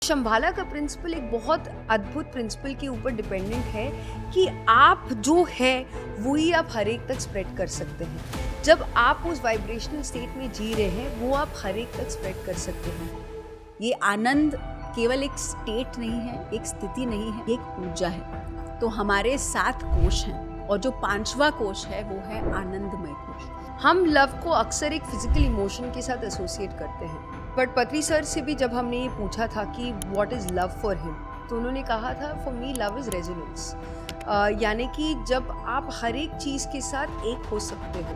शंभाला का प्रिंसिपल एक बहुत अद्भुत प्रिंसिपल के ऊपर डिपेंडेंट है कि आप जो है वही आप हर एक तक स्प्रेड कर सकते हैं। जब आप उस वाइब्रेशनल स्टेट में जी रहे हैं वो आप हर एक तक स्प्रेड कर सकते हैं। ये आनंद केवल एक स्टेट नहीं है, एक स्थिति नहीं है, एक ऊर्जा है। तो हमारे 7 कोश हैं और जो 5वां कोश है वो है आनंदमय कोश। हम लव को अक्सर एक फिजिकल इमोशन के साथ एसोसिएट करते हैं, बट पत्री सर से भी जब हमने ये पूछा था कि what is love for him, तो उन्होंने कहा था for me love is resonance, यानी कि जब आप हर एक चीज़ के साथ एक हो सकते हो।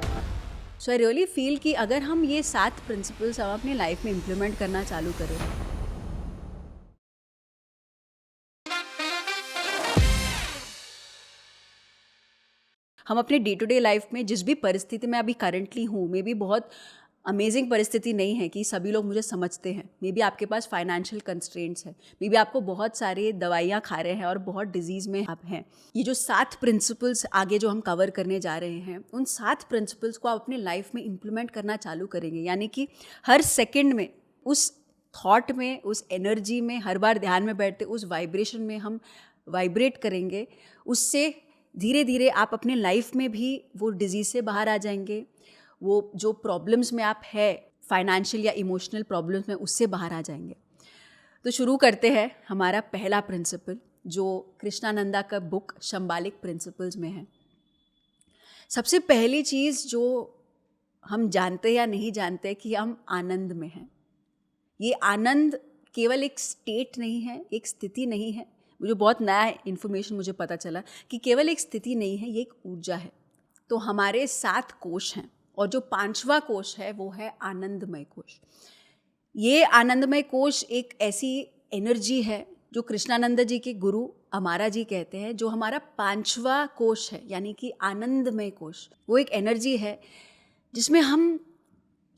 सो आई रियली फील कि अगर हम ये 7 प्रिंसिपल्स हम अपनी लाइफ में इम्प्लीमेंट करना चालू करें, हम अपने डे टू डे लाइफ में जिस भी परिस्थिति में अभी करंटली हूँ, मे बी बहुत अमेजिंग परिस्थिति नहीं है कि सभी लोग मुझे समझते हैं, मे बी आपके पास फाइनेंशियल कंस्ट्रेंट्स है, मे बी आपको बहुत सारे दवाइयाँ खा रहे हैं और बहुत डिजीज़ में आप हैं। ये जो 7 प्रिंसिपल्स आगे जो हम कवर करने जा रहे हैं, उन 7 प्रिंसिपल्स को आप अपनी लाइफ में इम्प्लीमेंट करना चालू करेंगे, यानी कि हर सेकेंड में उस थॉट में, उस एनर्जी में, हर बार ध्यान में बैठते उस वाइब्रेशन में हम वाइब्रेट करेंगे। उससे धीरे धीरे आप अपने लाइफ में भी वो डिजीज़ से बाहर आ जाएंगे, वो जो प्रॉब्लम्स में आप है फाइनेंशियल या इमोशनल प्रॉब्लम्स में, उससे बाहर आ जाएंगे। तो शुरू करते हैं हमारा पहला प्रिंसिपल जो कृष्णानंदा का बुक शंबालिक प्रिंसिपल्स में है। सबसे पहली चीज़ जो हम जानते या नहीं जानते कि हम आनंद में हैं। ये आनंद केवल एक स्टेट नहीं है, एक स्थिति नहीं है। मुझे बहुत नया इन्फॉर्मेशन मुझे पता चला कि केवल एक स्थिति नहीं है, ये एक ऊर्जा है। तो हमारे 7 कोश हैं और जो 5वां कोश है वो है आनंदमय कोश। ये आनंदमय कोश एक ऐसी एनर्जी है जो कृष्णानंद जी के गुरु अमारा जी कहते हैं, जो हमारा 5वां कोश है, यानी कि आनंदमय कोश। वो एक एनर्जी है जिसमें हम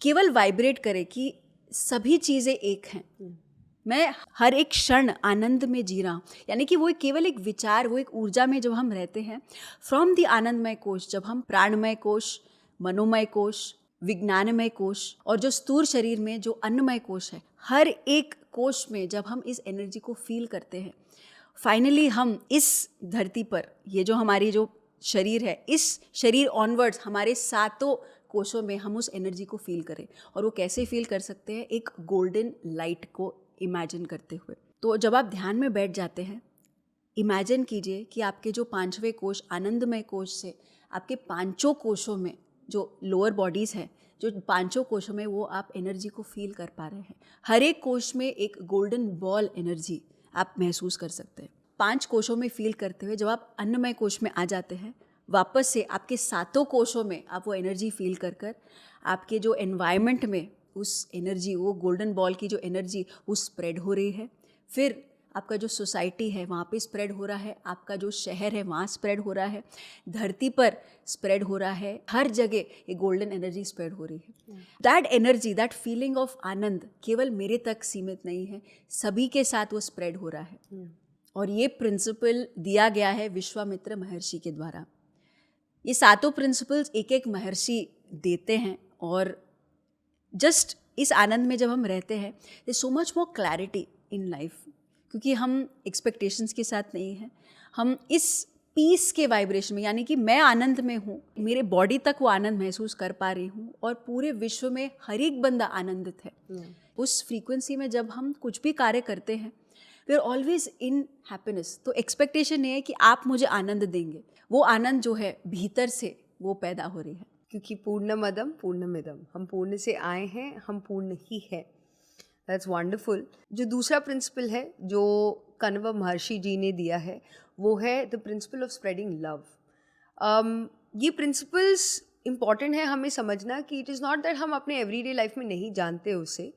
केवल वाइब्रेट करें कि सभी चीज़ें एक हैं, मैं हर एक क्षण आनंद में जी रहा हूँ, यानी कि वो केवल एक विचार, वो एक ऊर्जा में जब हम रहते हैं फ्रॉम द आनंदमय कोश, जब हम प्राणमय कोश, मनोमय कोश, विज्ञानमय कोश और जो स्थूल शरीर में जो अन्नमय कोश है, हर एक कोश में जब हम इस एनर्जी को फील करते हैं, फाइनली हम इस धरती पर, ये जो हमारी जो शरीर है, इस शरीर ऑनवर्ड्स हमारे 7 कोशों में हम उस एनर्जी को फील करें। और वो कैसे फील कर सकते हैं? एक गोल्डन लाइट को इमेजिन करते हुए। तो जब आप ध्यान में बैठ जाते हैं, इमेजिन कीजिए कि आपके जो 5वें कोश आनंदमय कोश से आपके 5 कोशों में जो लोअर बॉडीज़ हैं, जो 5 कोशों में वो आप एनर्जी को फील कर पा रहे हैं। हर एक कोश में एक गोल्डन बॉल एनर्जी आप महसूस कर सकते हैं। 5 कोशों में फील करते हुए जब आप अन्नमय कोश में आ जाते हैं, वापस से आपके 7 कोशों में आप वो एनर्जी फील कर कर आपके जो एनवायरनमेंट में उस एनर्जी, वो गोल्डन बॉल की जो एनर्जी वो स्प्रेड हो रही है। फिर आपका जो सोसाइटी है वहाँ पे स्प्रेड हो रहा है, आपका जो शहर है वहाँ स्प्रेड हो रहा है, धरती पर स्प्रेड हो रहा है, हर जगह ये गोल्डन एनर्जी स्प्रेड हो रही है। That energy, that feeling of anand केवल मेरे तक सीमित नहीं है, सभी के साथ वो स्प्रेड हो रहा है। और ये प्रिंसिपल दिया गया है विश्वामित्र महर्षि के द्वारा। ये 7 प्रिंसिपल्स एक एक महर्षि देते हैं और जस्ट इस आनंद में जब हम रहते हैं, there so much more clarity in life, क्योंकि हम एक्सपेक्टेशंस के साथ नहीं हैं, हम इस पीस के वाइब्रेशन में, यानी कि मैं आनंद में हूँ, मेरे बॉडी तक वो आनंद महसूस कर पा रही हूँ और पूरे विश्व में हर एक बंदा आनंदित है। उस फ्रीक्वेंसी में जब हम कुछ भी कार्य करते हैं, we are always in happiness. तो एक्सपेक्टेशन ये है कि आप मुझे आनंद देंगे, वो आनंद जो है भीतर से वो पैदा हो रही है। क्योंकि पूर्णमदम पूर्णमिदम, हम पूर्ण से आए हैं, हम पूर्ण ही है। That's wonderful. जो दूसरा प्रिंसिपल है जो कण्व महर्षि जी ने दिया है वो है the principal of spreading love. ये प्रिंसिपल्स इम्पॉर्टेंट है हमें समझना कि इट इज़ नॉट दैट हम अपने एवरीडे लाइफ में नहीं जानते उसे,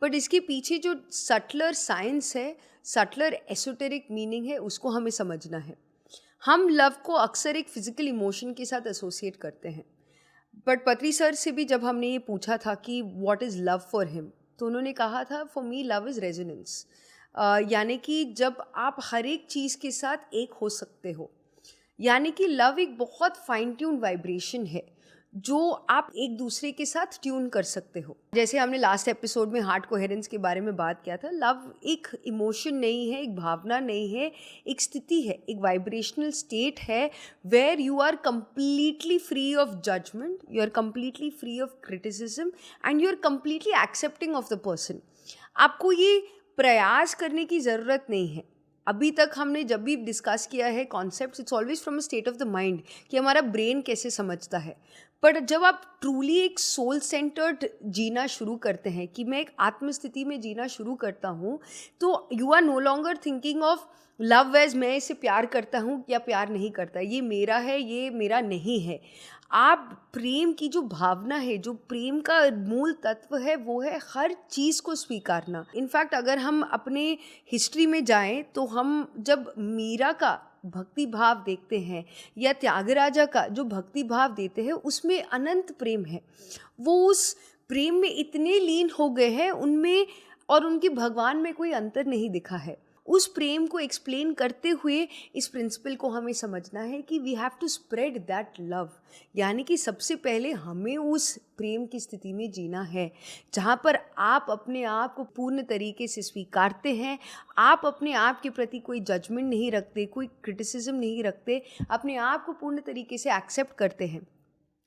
बट इसके पीछे जो सटलर साइंस है, सटलर एसोटेरिक मीनिंग है, उसको हमें समझना है। हम लव को अक्सर एक फिजिकल इमोशन के साथ एसोसिएट करते हैं, बट पत्री सर से भी जब हमने ये पूछा था कि what is love for him, तो उन्होंने कहा था for me love is resonance, यानी कि जब आप हर एक चीज़ के साथ एक हो सकते हो। यानी कि लव एक बहुत फाइन ट्यून वाइब्रेशन है जो आप एक दूसरे के साथ ट्यून कर सकते हो। जैसे हमने लास्ट एपिसोड में हार्ट कोहेरेंस के बारे में बात किया था, लव एक इमोशन नहीं है, एक भावना नहीं है, एक स्थिति है, एक वाइब्रेशनल स्टेट है where you are completely free of judgement, you are completely free of criticism and you are completely accepting of the person. आपको ये प्रयास करने की ज़रूरत नहीं है। अभी तक हमने जब भी डिस्कस किया है concepts, it's always from a state of the mind कि हमारा ब्रेन कैसे समझता है। बट जब आप ट्रूली एक सोल सेंटर्ड जीना शुरू करते हैं, कि मैं एक आत्मस्थिति में जीना शुरू करता हूँ, तो you are no longer thinking of love as मैं इसे प्यार करता हूँ या प्यार नहीं करता, ये मेरा है, ये मेरा नहीं है। आप प्रेम की जो भावना है, जो प्रेम का मूल तत्व है, वो है हर चीज़ को स्वीकारना। इनफैक्ट अगर हम अपने हिस्ट्री में जाएं तो हम जब मीरा का भक्ति भाव देखते हैं या त्यागराजा का जो भक्ति भाव देते हैं, उसमें अनंत प्रेम है। वो उस प्रेम में इतने लीन हो गए हैं उनमें, और उनके भगवान में कोई अंतर नहीं दिखा है। उस प्रेम को एक्सप्लेन करते हुए इस प्रिंसिपल को हमें समझना है कि we have to spread that love, यानी कि सबसे पहले हमें उस प्रेम की स्थिति में जीना है जहाँ पर आप अपने आप को पूर्ण तरीके से स्वीकारते हैं, आप अपने आप के प्रति कोई जजमेंट नहीं रखते, कोई क्रिटिसिज्म नहीं रखते, अपने आप को पूर्ण तरीके से एक्सेप्ट करते हैं।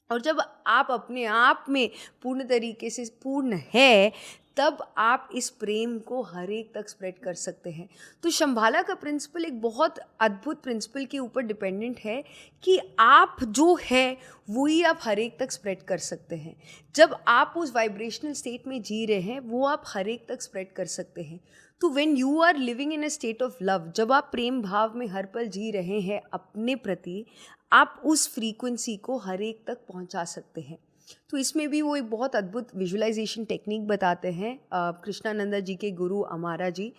और जब आप अपने आप में पूर्ण तरीके से पूर्ण है, तब आप इस प्रेम को हर एक तक स्प्रेड कर सकते हैं। तो शंभाला का प्रिंसिपल एक बहुत अद्भुत प्रिंसिपल के ऊपर डिपेंडेंट है कि आप जो है वही आप हर एक तक स्प्रेड कर सकते हैं। जब आप उस वाइब्रेशनल स्टेट में जी रहे हैं, वो आप हर एक तक स्प्रेड कर सकते हैं। तो when you are living in a state of love, जब आप प्रेम भाव में हर पल जी रहे हैं अपने प्रति, आप उस फ्रीक्वेंसी को हर एक तक पहुंचा सकते हैं। तो इसमें भी वो एक बहुत अद्भुत विजुअलाइजेशन टेक्निक बताते हैं कृष्णानंदा जी के गुरु अमारा जी,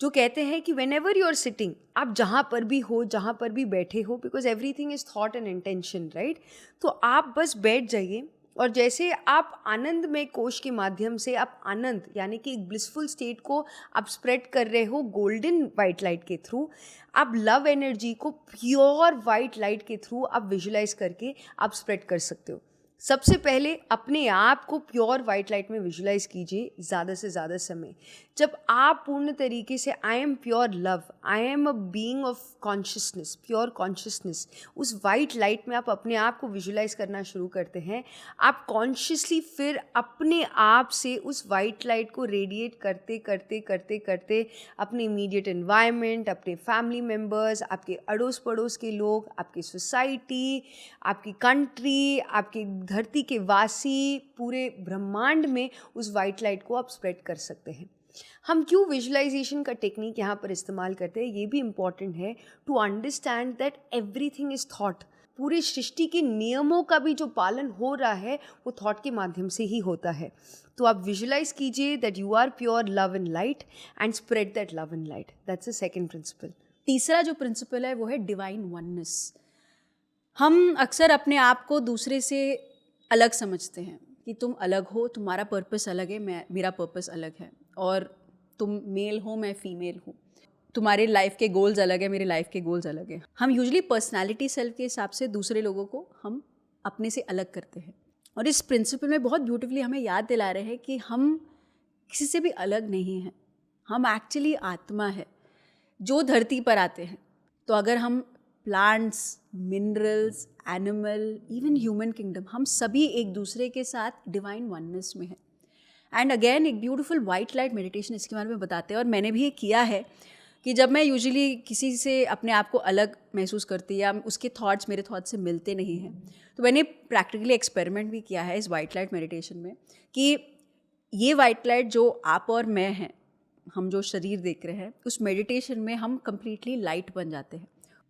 जो कहते हैं कि whenever you are sitting, आप जहाँ पर भी हो, जहाँ पर भी बैठे हो, because everything is thought and intention, right. तो आप बस बैठ जाइए और जैसे आप आनंद में कोश के माध्यम से आप आनंद यानी कि एक ब्लिसफुल स्टेट को आप स्प्रेड कर रहे हो गोल्डन वाइट लाइट के थ्रू, आप लव एनर्जी को प्योर वाइट लाइट के थ्रू आप विजुलाइज करके आप स्प्रेड कर सकते हो। सबसे पहले अपने आप को प्योर वाइट लाइट में विजुलाइज कीजिए ज़्यादा से ज़्यादा समय। जब आप पूर्ण तरीके से I am pure love, I am a being of consciousness, pure consciousness, उस वाइट लाइट में आप अपने आप को विजुलाइज करना शुरू करते हैं, आप कॉन्शियसली फिर अपने आप से उस वाइट लाइट को रेडिएट करते करते करते करते अपने इमीडिएट एनवायरनमेंट, अपने फैमिली मेम्बर्स, आपके अड़ोस पड़ोस के लोग, आपकी सोसाइटी, आपकी कंट्री, आपकी धरती के वासी, पूरे ब्रह्मांड में उस वाइट लाइट को आप स्प्रेड कर सकते हैं। हम क्यों विजुअलाइजेशन का टेक्निक यहाँ पर इस्तेमाल करते हैं, ये भी इम्पॉर्टेंट है to understand that everything is thought. पूरे सृष्टि के नियमों का भी जो पालन हो रहा है वो थॉट के माध्यम से ही होता है। तो आप विजुलाइज कीजिए that you are pure love and light and spread that love and light. That's a second principle. तीसरा जो प्रिंसिपल है वो है डिवाइन वननेस। हम अक्सर अपने आप को दूसरे से अलग समझते हैं कि तुम अलग हो, तुम्हारा पर्पस अलग है, मेरा पर्पस अलग है, और तुम मेल हो, मैं फीमेल हूँ, तुम्हारे लाइफ के गोल्स अलग है, मेरे लाइफ के गोल्स अलग है। हम यूजुअली पर्सनालिटी सेल्फ के हिसाब से दूसरे लोगों को हम अपने से अलग करते हैं, और इस प्रिंसिपल में बहुत ब्यूटीफुली हमें याद दिला रहे हैं कि हम किसी से भी अलग नहीं हैं। हम एक्चुअली आत्मा है जो धरती पर आते हैं। तो अगर हम plants, minerals, animal, even human kingdom, हम सभी एक दूसरे के साथ डिवाइन वननेस में हैं। एंड अगेन एक ब्यूटीफुल वाइट लाइट मेडिटेशन इसके बारे में बताते हैं, और मैंने भी ये किया है कि जब मैं यूजुअली किसी से अपने आप को अलग महसूस करती या उसके थॉट्स मेरे थॉट्स से मिलते नहीं हैं, तो मैंने प्रैक्टिकली एक्सपेरिमेंट भी किया है इस वाइट लाइट मेडिटेशन में कि ये वाइट लाइट जो आप और मैं हैं, हम जो शरीर देख रहे हैं, उस मेडिटेशन में हम कंप्लीटली लाइट बन जाते हैं।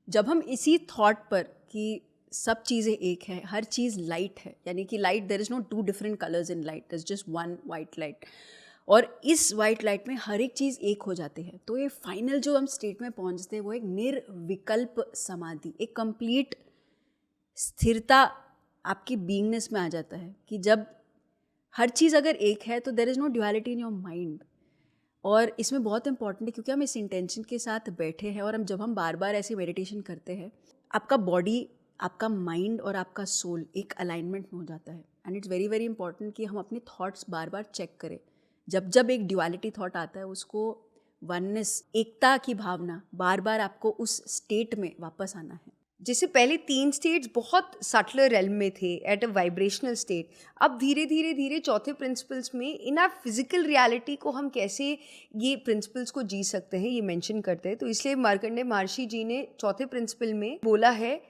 जब हम इसी थॉट पर कि सब चीज़ें एक है, हर चीज़ लाइट है, यानी कि light, there is no two different colours in light, there is just one white light, और इस वाइट लाइट में हर एक चीज़ एक हो जाती है। तो ये फाइनल जो हम स्टेट में पहुंचते हैं वो एक निर्विकल्प समाधि, एक कंप्लीट स्थिरता आपकी बीइंगनेस में आ जाता है कि जब हर चीज़ अगर एक है तो there is no duality in your mind. और इसमें बहुत इंपॉर्टेंट है क्योंकि हम इस इंटेंशन के साथ बैठे हैं, और जब हम बार बार ऐसे मेडिटेशन करते हैं, आपका बॉडी आपका माइंड और आपका सोल एक अलाइनमेंट में हो जाता है. And it's very very important कि हम अपने थॉट्स बार बार चेक करें. जब जब एक ड्युअलिटी थॉट आता है, उसको वननेस, एकता की भावना, बार बार आपको उस स्टेट में वापस आना है. जैसे पहले 3 स्टेट्स बहुत सटलर रेल्म में थे, एट अ वाइब्रेशनल स्टेट. अब धीरे धीरे धीरे चौथे प्रिंसिपल्स में इन आर फिजिकल रियलिटी को हम कैसे ये प्रिंसिपल्स को जी सकते हैं, ये मेंशन करते हैं. तो इसलिए मार्कंडेय महर्षि जी ने चौथे प्रिंसिपल में बोला है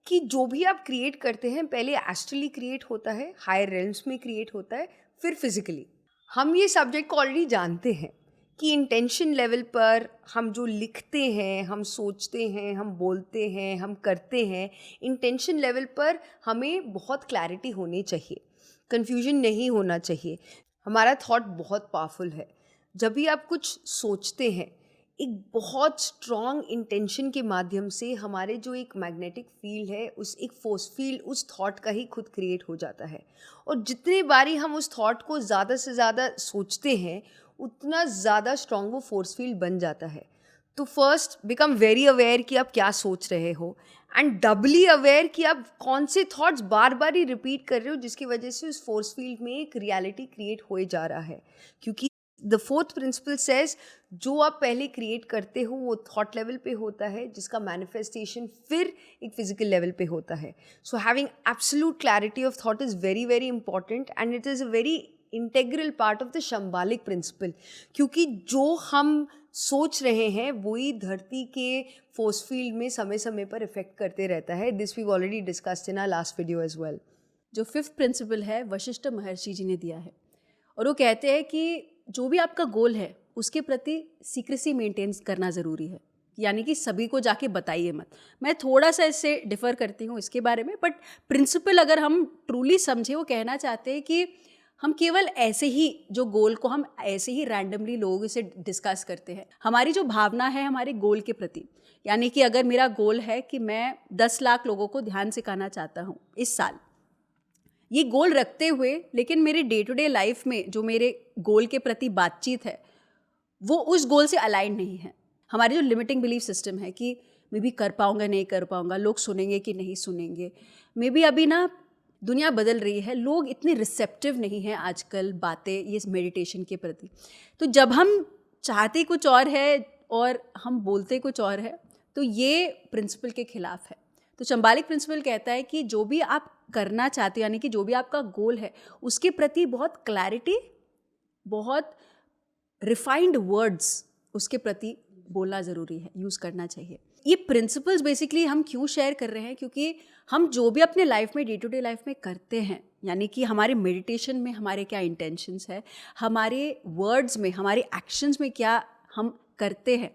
कि जो भी आप क्रिएट करते हैं पहले एस्ट्रली क्रिएट होता है, हायर रेल्म्स में क्रिएट होता है, फिर फिजिकली. हम ये सब्जेक्ट को ऑलरेडी जानते हैं कि इंटेंशन लेवल पर हम जो लिखते हैं, हम सोचते हैं, हम बोलते हैं, हम करते हैं, इंटेंशन लेवल पर हमें बहुत क्लैरिटी होनी चाहिए, कन्फ्यूजन नहीं होना चाहिए. हमारा थॉट बहुत पावरफुल है. जब भी आप कुछ सोचते हैं, एक बहुत स्ट्रॉन्ग इंटेंशन के माध्यम से हमारे जो एक मैग्नेटिक फील्ड है, उस एक फोर्स फील्ड उस थॉट का ही खुद क्रिएट हो जाता है. और जितनी बारी हम उस थॉट को ज़्यादा से ज़्यादा सोचते हैं, उतना ज़्यादा स्ट्रॉन्ग वो फोर्स फील्ड बन जाता है. तो फर्स्ट बिकम वेरी अवेयर कि आप क्या सोच रहे हो, एंड डबली अवेयर कि आप कौन से थॉट्स बार बार ही रिपीट कर रहे हो, जिसकी वजह से उस फोर्स फील्ड में एक रियलिटी क्रिएट हो जा रहा है. क्योंकि द फोर्थ प्रिंसिपल सेज जो आप पहले क्रिएट करते हो वो थॉट लेवल पे होता है, जिसका मैनिफेस्टेशन फिर एक फिजिकल लेवल पे होता है. So having absolute clarity of thought is very very important, and it is a very integral part of the Shambhalic principle. क्योंकि जो हम सोच रहे हैं वही धरती के फोर्स फील्ड में समय समय पर इफेक्ट करते रहता है. This we already discussed in our last video as well. जो फिफ्थ प्रिंसिपल है वशिष्ठ महर्षि जी ने दिया है, और वो कहते हैं कि जो भी आपका गोल है उसके प्रति सीक्रेसी मेंटेन करना ज़रूरी है. यानी कि सभी को जाके बताइए मत. मैं थोड़ा सा इससे डिफ़र करती हूँ इसके बारे में, बट प्रिंसिपल अगर हम ट्रूली समझे, वो कहना चाहते हैं कि हम केवल ऐसे ही जो गोल को हम ऐसे ही रैंडमली लोगों से डिस्कस करते हैं. हमारी जो भावना है हमारे गोल के प्रति, यानी कि अगर मेरा गोल है कि मैं 10 लाख लोगों को ध्यान सिखाना चाहता हूँ इस साल, ये गोल रखते हुए लेकिन मेरे डे टू डे लाइफ में जो मेरे गोल के प्रति बातचीत है वो उस गोल से अलाइन नहीं है. हमारी जो लिमिटिंग बिलीफ सिस्टम है कि मे बी कर पाऊँगा नहीं कर पाऊँगा, लोग सुनेंगे कि नहीं सुनेंगे, मे बी अभी ना दुनिया बदल रही है, लोग इतने रिसेप्टिव नहीं हैं आजकल बातें ये मेडिटेशन के प्रति. तो जब हम चाहते कुछ और है और हम बोलते कुछ और है, तो ये प्रिंसिपल के खिलाफ है. तो चंबालिक प्रिंसिपल कहता है कि जो भी आप करना चाहते हो, यानी कि जो भी आपका गोल है, उसके प्रति बहुत क्लैरिटी, बहुत रिफाइंड वर्ड्स उसके प्रति बोलना ज़रूरी है, यूज़ करना चाहिए. ये प्रिंसिपल्स बेसिकली हम क्यों शेयर कर रहे हैं, क्योंकि हम जो भी अपने लाइफ में डे टू डे लाइफ में करते हैं, यानी कि हमारे मेडिटेशन में हमारे क्या इंटेंशंस है, हमारे वर्ड्स में, हमारे एक्शंस में क्या हम करते हैं,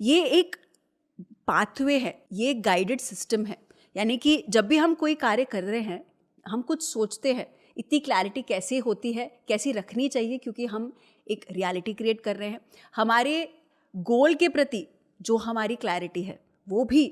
ये एक पाथवे है, ये एक गाइडेड सिस्टम है. यानी कि जब भी हम कोई कार्य कर रहे हैं, हम कुछ सोचते हैं, इतनी क्लैरिटी कैसे होती है, कैसी रखनी चाहिए, क्योंकि हम एक रियलिटी क्रिएट कर रहे हैं. हमारे गोल के प्रति जो हमारी क्लैरिटी है, वो भी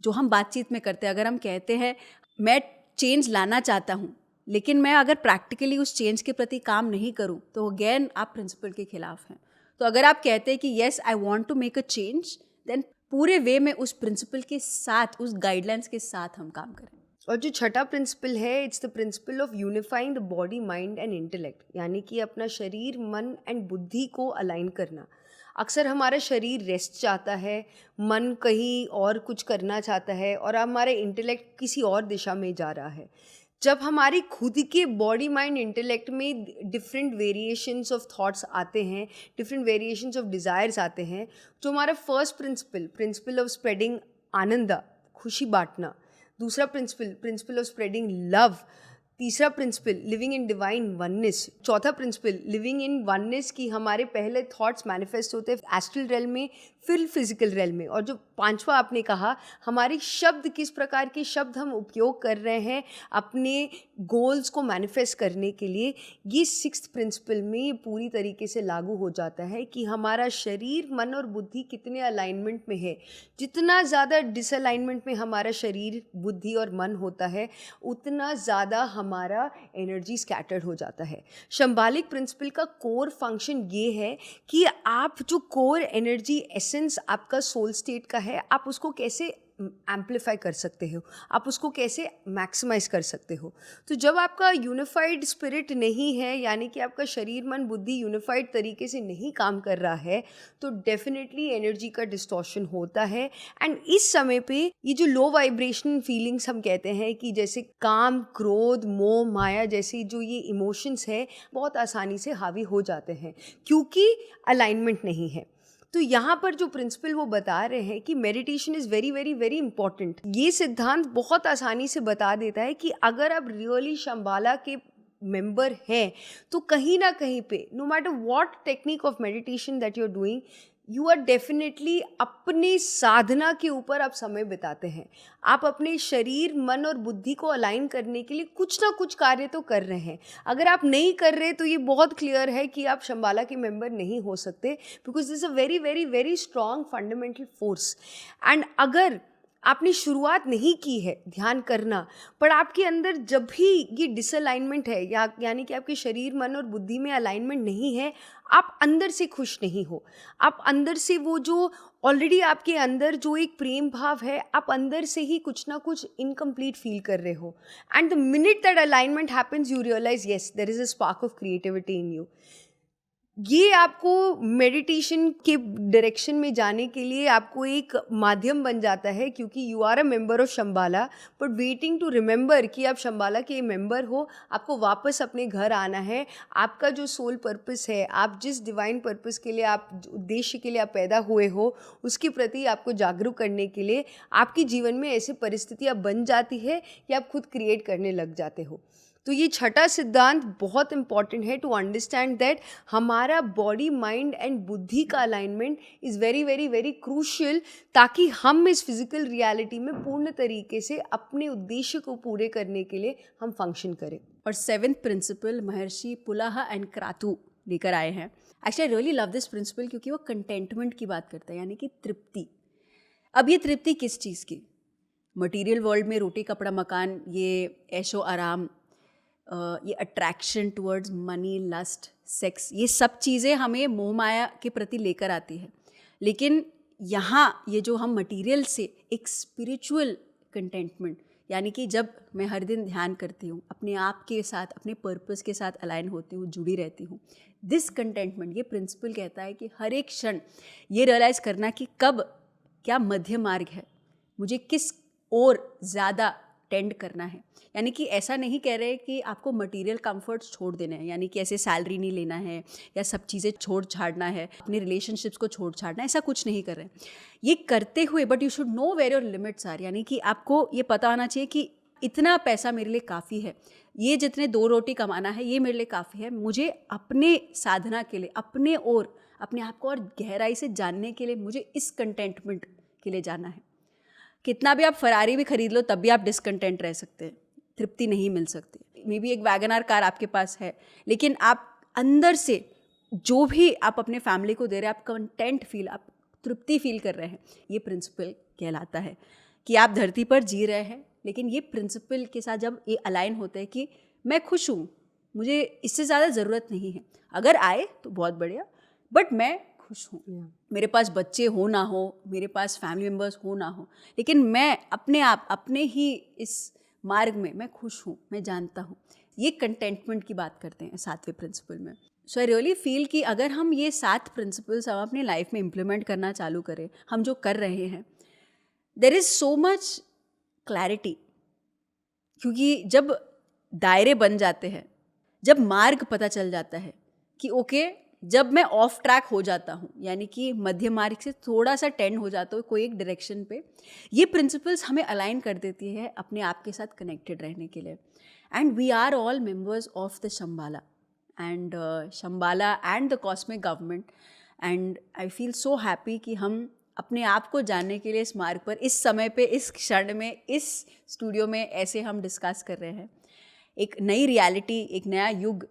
जो हम बातचीत में करते हैं. अगर हम कहते हैं मैं चेंज लाना चाहता हूँ, लेकिन मैं अगर प्रैक्टिकली उस चेंज के प्रति काम नहीं करूँ, तो अगेन आप प्रिंसिपल के खिलाफ हैं. तो अगर आप कहते हैं कि yes I want to make a change, then पूरे वे में उस प्रिंसिपल के साथ, उस गाइडलाइंस के साथ हम काम करें. और जो छठा प्रिंसिपल है, it's the principle of unifying the body, mind and intellect. यानी कि अपना शरीर, मन एंड बुद्धि को अलाइन करना. अक्सर हमारा शरीर रेस्ट चाहता है, मन कहीं और कुछ करना चाहता है, और हमारा इंटेलेक्ट किसी और दिशा में जा रहा है. जब हमारी खुद के बॉडी, माइंड, इंटेलेक्ट में डिफरेंट वेरिएशंस ऑफ थॉट्स आते हैं, डिफरेंट वेरिएशंस ऑफ डिज़ायर्स आते हैं, जो हमारा फर्स्ट प्रिंसिपल ऑफ स्प्रेडिंग आनंद, खुशी बांटना. दूसरा प्रिंसिपल ऑफ स्प्रेडिंग लव. तीसरा principle living in divine oneness. चौथा प्रिंसिपल लिविंग इन वननेस की हमारे पहले थॉट्स मैनिफेस्ट होते हैं एस्ट्रल रेल में, फिर फिजिकल रेल में. और जो पांचवा आपने कहा, हमारे शब्द, किस प्रकार के शब्द हम उपयोग कर रहे हैं अपने गोल्स को मैनिफेस्ट करने के लिए, ये सिक्स्थ प्रिंसिपल में पूरी तरीके से लागू हो जाता है कि हमारा शरीर, मन और बुद्धि कितने अलाइनमेंट में है. जितना ज़्यादा डिसअलाइनमेंट में हमारा शरीर, बुद्धि और मन होता है, उतना ज़्यादा हमारा एनर्जी स्कैटर्ड हो जाता है. शंबालिक प्रिंसिपल का कोर फंक्शन ये है कि आप जो कोर एनर्जी एसेंस आपका सोल स्टेट का है, आप उसको कैसे एम्पलीफाई कर सकते हो, आप उसको कैसे मैक्सिमाइज कर सकते हो। तो जब आपका यूनिफाइड स्पिरिट नहीं है, यानी कि आपका शरीर मन बुद्धि यूनिफाइड तरीके से नहीं काम कर रहा है, तो डेफिनेटली एनर्जी का डिस्टॉर्शन होता है। एंड इस समय पे ये जो लो वाइब्रेशन फीलिंग्स हम कहते हैं कि जैसे काम, क्रोध, मोह, माया जैसी जो ये इमोशंस है बहुत आसानी से हावी हो जाते हैं क्योंकि अलाइनमेंट नहीं है। तो यहाँ पर जो प्रिंसिपल वो बता रहे हैं कि meditation is very very very important. ये सिद्धांत बहुत आसानी से बता देता है कि अगर आप रियली शंबाला के मेंबर हैं तो कहीं ना कहीं पे no matter what technique of meditation that you are doing, you are definitely अपने साधना के ऊपर आप समय बिताते हैं। आप अपने शरीर, मन और बुद्धि को अलाइन करने के लिए कुछ ना कुछ कार्य तो कर रहे हैं। अगर आप नहीं कर रहे तो ये बहुत क्लियर है कि आप शंबाला के मेंबर नहीं हो सकते, because this a very very very strong fundamental force. And अगर आपने शुरुआत नहीं की है ध्यान करना, पर आपके अंदर जब भी ये डिसअलाइनमेंट है यानी कि आपके शरीर, मन और बुद्धि में अलाइनमेंट नहीं है, आप अंदर से खुश नहीं हो। आप अंदर से वो जो ऑलरेडी आपके अंदर जो एक प्रेम भाव है, आप अंदर से ही कुछ ना कुछ इनकम्प्लीट फील कर रहे हो। And the minute that alignment happens you realise yes there is a spark of creativity in you. ये आपको मेडिटेशन के डायरेक्शन में जाने के लिए आपको एक माध्यम बन जाता है, क्योंकि you are a member of Shambhala but waiting to remember कि आप शंबाला के मेंबर हो। आपको वापस अपने घर आना है। आपका जो सोल पर्पस है, आप जिस डिवाइन पर्पस के लिए, आप उद्देश्य के लिए आप पैदा हुए हो, उसके प्रति आपको जागरूक करने के लिए आपके जीवन में ऐसी परिस्थितियाँ बन जाती है कि आप खुद क्रिएट करने लग जाते हो। तो ये छठा सिद्धांत बहुत इंपॉर्टेंट है टू अंडरस्टैंड दैट हमारा बॉडी, माइंड एंड बुद्धि का alignment is very very very crucial, ताकि हम इस फिजिकल रियलिटी में पूर्ण तरीके से अपने उद्देश्य को पूरे करने के लिए हम फंक्शन करें। और 7th principal Maharshi Pulaha and क्रातु लेकर आए हैं। Actually I really love this principle क्योंकि वो कंटेंटमेंट की बात करता है, यानी कि तृप्ति। अब ये तृप्ति किस चीज़ की? मटेरियल वर्ल्ड में रोटी, कपड़ा, मकान, ये ऐशो आराम, ये attraction towards money, lust, sex, ये सब चीज़ें हमें मोह माया के प्रति लेकर आती है। लेकिन यहाँ ये जो हम मटेरियल से एक स्पिरिचुअल कंटेंटमेंट, यानी कि जब मैं हर दिन ध्यान करती हूँ, अपने आप के साथ, अपने पर्पस के साथ अलाइन होती हूँ, जुड़ी रहती हूँ, दिस कंटेंटमेंट, ये प्रिंसिपल कहता है कि हर एक क्षण ये रियलाइज़ करना कि कब क्या मध्य मार्ग है, मुझे किस ओर ज़्यादा टेंड करना है। यानी कि ऐसा नहीं कह रहे कि आपको मटेरियल कंफर्ट्स छोड़ देने हैं, यानी कि ऐसे सैलरी नहीं लेना है या सब चीज़ें छोड़ छाड़ना है, अपने रिलेशनशिप्स को छोड़ छाड़ना है, ऐसा कुछ नहीं कर रहे हैं। ये करते हुए but you should know where your limits are, यानी कि आपको ये पता होना चाहिए कि इतना पैसा मेरे लिए काफ़ी है, ये जितने 2 रोटी कमाना है ये मेरे लिए काफ़ी है। मुझे अपने साधना के लिए, अपने और अपने आप को और गहराई से जानने के लिए मुझे इस कंटेंटमेंट के लिए जाना है। कितना भी आप फरारी भी खरीद लो तब भी आप डिसकंटेंट रह सकते हैं, तृप्ति नहीं मिल सकती। मे बी एक वैगनआर कार आपके पास है, लेकिन आप अंदर से जो भी आप अपने फैमिली को दे रहे हैं, आप कंटेंट फील, आप तृप्ति फील कर रहे हैं, ये प्रिंसिपल कहलाता है कि आप धरती पर जी रहे हैं। लेकिन ये प्रिंसिपल के साथ जब ये अलाइन होते हैं कि मैं खुश हूँ, मुझे इससे ज़्यादा ज़रूरत नहीं है, अगर आए तो बहुत बढ़िया, बट मैं खुश हूँ। मेरे पास बच्चे हो ना हो, मेरे पास फैमिली मेम्बर्स हो ना हो, लेकिन मैं अपने आप, अपने ही इस मार्ग में मैं खुश हूँ, मैं जानता हूँ। ये कंटेंटमेंट की बात करते हैं 7वें प्रिंसिपल में। सो आई रियली फील कि अगर हम ये 7 प्रिंसिपल्स हम अपनी लाइफ में इम्प्लीमेंट करना चालू करें, हम जो कर रहे हैं, there is so much clarity. क्योंकि जब दायरे बन जाते हैं, जब मार्ग पता चल जाता है कि ओके, जब मैं ऑफ ट्रैक हो जाता हूँ, यानी कि मध्य मार्ग से थोड़ा सा टेंड हो जाता हूँ कोई एक डायरेक्शन पे, ये प्रिंसिपल्स हमें अलाइन कर देती है अपने आप के साथ कनेक्टेड रहने के लिए। And we are all members of the Shambhala and the cosmic government. And I feel so happy कि हम अपने आप को जानने के लिए इस मार्ग पर, इस समय पे, इस क्षण में, इस स्टूडियो में ऐसे हम डिस्कस कर रहे हैं। एक नई रियलिटी, एक नया युग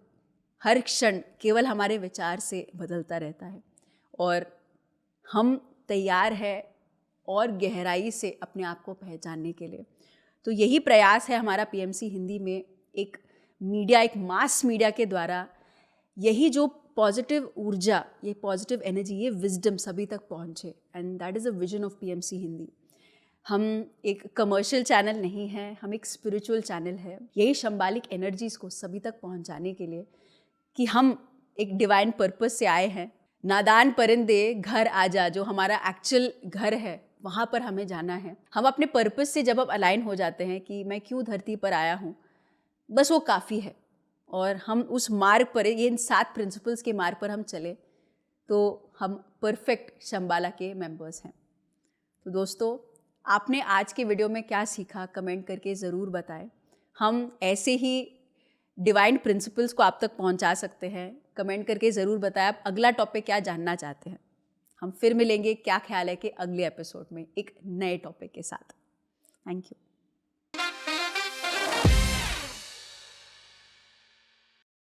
हर क्षण केवल हमारे विचार से बदलता रहता है, और हम तैयार हैं और गहराई से अपने आप को पहचानने के लिए। तो यही प्रयास है हमारा पीएमसी हिंदी में, एक मीडिया, एक मास मीडिया के द्वारा यही जो पॉजिटिव ऊर्जा, ये पॉजिटिव एनर्जी, ये विजडम सभी तक पहुँचे। And that is a vision of PMC Hindi. हम एक कमर्शियल चैनल नहीं है, हम एक स्पिरिचुअल चैनल है। यही शंबालिक एनर्जीज़ को सभी तक पहुंचाने के लिए कि हम एक डिवाइन पर्पस से आए हैं। नादान परिंदे घर आजा, जो हमारा एक्चुअल घर है, वहाँ पर हमें जाना है। हम अपने पर्पस से जब हम अलाइन हो जाते हैं कि मैं क्यों धरती पर आया हूँ, बस वो काफ़ी है। और हम उस मार्ग पर, ये इन 7 प्रिंसिपल्स के मार्ग पर हम चले तो हम परफेक्ट शंबाला के मेंबर्स हैं। तो दोस्तों, आपने आज के वीडियो में क्या सीखा कमेंट करके ज़रूर बताएं। हम ऐसे ही डिवाइन प्रिंसिपल्स को आप तक पहुंचा सकते हैं। कमेंट करके ज़रूर बताएं आप अगला टॉपिक क्या जानना चाहते हैं। हम फिर मिलेंगे क्या ख्याल है कि अगले एपिसोड में एक नए टॉपिक के साथ। Thank you.